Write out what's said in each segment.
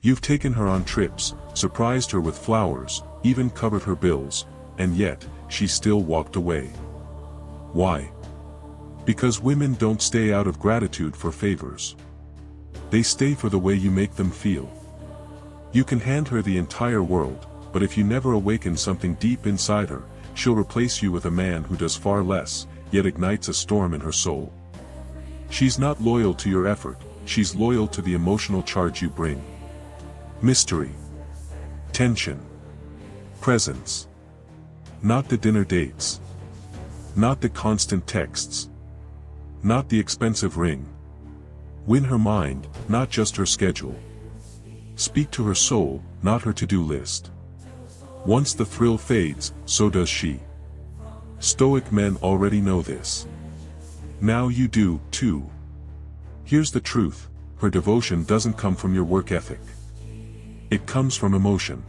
You've taken her on trips, surprised her with flowers, even covered her bills, and yet, she still walked away. Why? Because women don't stay out of gratitude for favors. They stay for the way you make them feel. You can hand her the entire world, but if you never awaken something deep inside her, she'll replace you with a man who does far less, yet ignites a storm in her soul. She's not loyal to your effort, she's loyal to the emotional charge you bring. Mystery. Tension. Presence. Not the dinner dates. Not the constant texts. Not the expensive ring. Win her mind, not just her schedule. Speak to her soul, not her to-do list. Once the thrill fades, so does she. Stoic men already know this. Now you do, too. Here's the truth, her devotion doesn't come from your work ethic. It comes from emotion.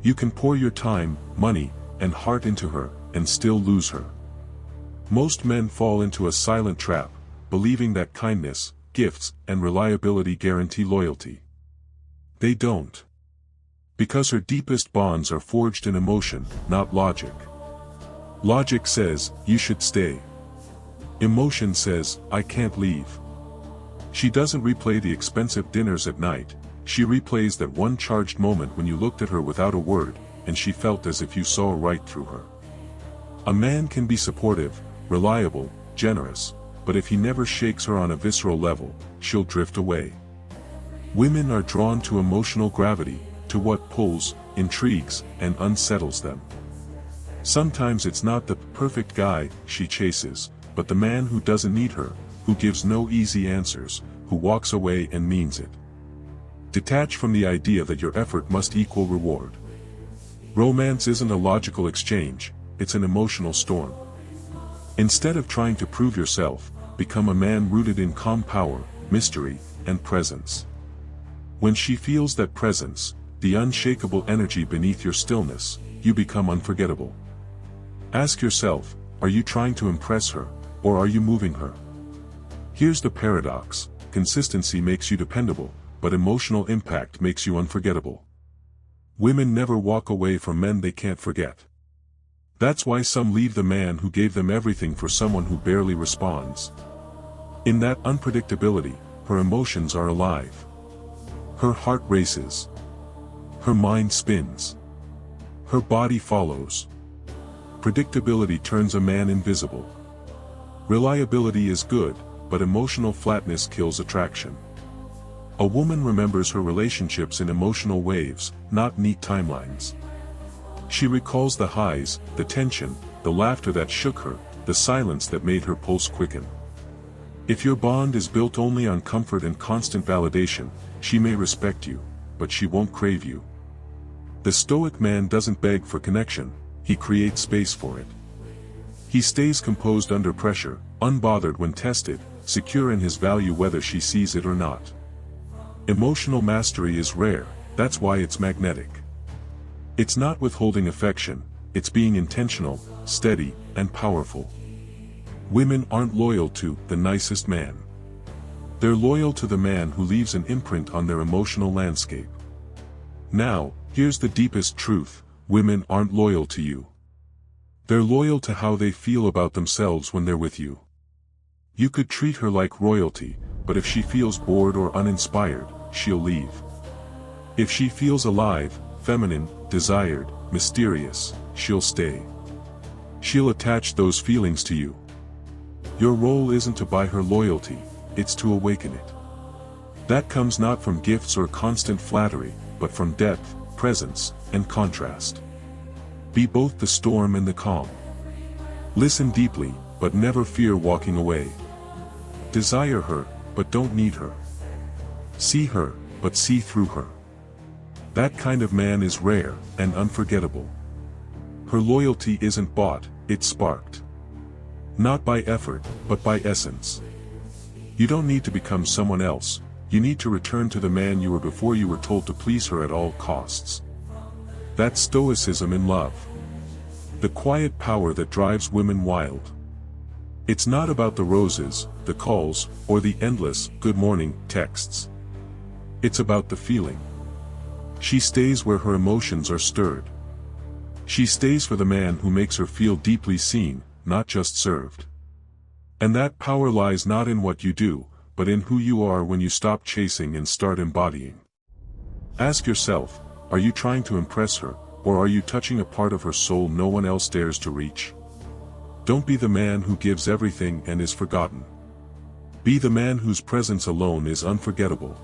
You can pour your time, money, and heart into her, and still lose her. Most men fall into a silent trap, believing that kindness, gifts, and reliability guarantee loyalty. They don't. Because her deepest bonds are forged in emotion, not logic. Logic says, you should stay. Emotion says, I can't leave. She doesn't replay the expensive dinners at night, she replays that one charged moment when you looked at her without a word, and she felt as if you saw right through her. A man can be supportive, reliable, generous, but if he never shakes her on a visceral level, she'll drift away. Women are drawn to emotional gravity, to what pulls, intrigues, and unsettles them. Sometimes it's not the perfect guy she chases, but the man who doesn't need her, who gives no easy answers, who walks away and means it. Detach from the idea that your effort must equal reward. Romance isn't a logical exchange, it's an emotional storm. Instead of trying to prove yourself, become a man rooted in calm power, mystery, and presence. When she feels that presence, the unshakable energy beneath your stillness, you become unforgettable. Ask yourself, are you trying to impress her, or are you moving her? Here's the paradox, consistency makes you dependable, but emotional impact makes you unforgettable. Women never walk away from men they can't forget. That's why some leave the man who gave them everything for someone who barely responds. In that unpredictability, her emotions are alive. Her heart races. Her mind spins. Her body follows. Predictability turns a man invisible. Reliability is good, but emotional flatness kills attraction. A woman remembers her relationships in emotional waves, not neat timelines. She recalls the highs, the tension, the laughter that shook her, the silence that made her pulse quicken. If your bond is built only on comfort and constant validation, she may respect you, but she won't crave you. The Stoic man doesn't beg for connection, he creates space for it. He stays composed under pressure, unbothered when tested, secure in his value whether she sees it or not. Emotional mastery is rare, that's why it's magnetic. It's not withholding affection, it's being intentional, steady, and powerful. Women aren't loyal to the nicest man. They're loyal to the man who leaves an imprint on their emotional landscape. Now, here's the deepest truth, women aren't loyal to you. They're loyal to how they feel about themselves when they're with you. You could treat her like royalty, but if she feels bored or uninspired, she'll leave. If she feels alive, feminine, desired, mysterious, she'll stay. She'll attach those feelings to you. Your role isn't to buy her loyalty, it's to awaken it. That comes not from gifts or constant flattery, but from depth, presence, and contrast. Be both the storm and the calm. Listen deeply, but never fear walking away. Desire her, but don't need her. See her, but see through her. That kind of man is rare and unforgettable. Her loyalty isn't bought, it's sparked. Not by effort, but by essence. You don't need to become someone else, you need to return to the man you were before you were told to please her at all costs. That's Stoicism in love. The quiet power that drives women wild. It's not about the roses, the calls, or the endless "good morning" texts. It's about the feeling. She stays where her emotions are stirred. She stays for the man who makes her feel deeply seen, not just served. And that power lies not in what you do, but in who you are when you stop chasing and start embodying. Ask yourself, are you trying to impress her, or are you touching a part of her soul no one else dares to reach? Don't be the man who gives everything and is forgotten. Be the man whose presence alone is unforgettable.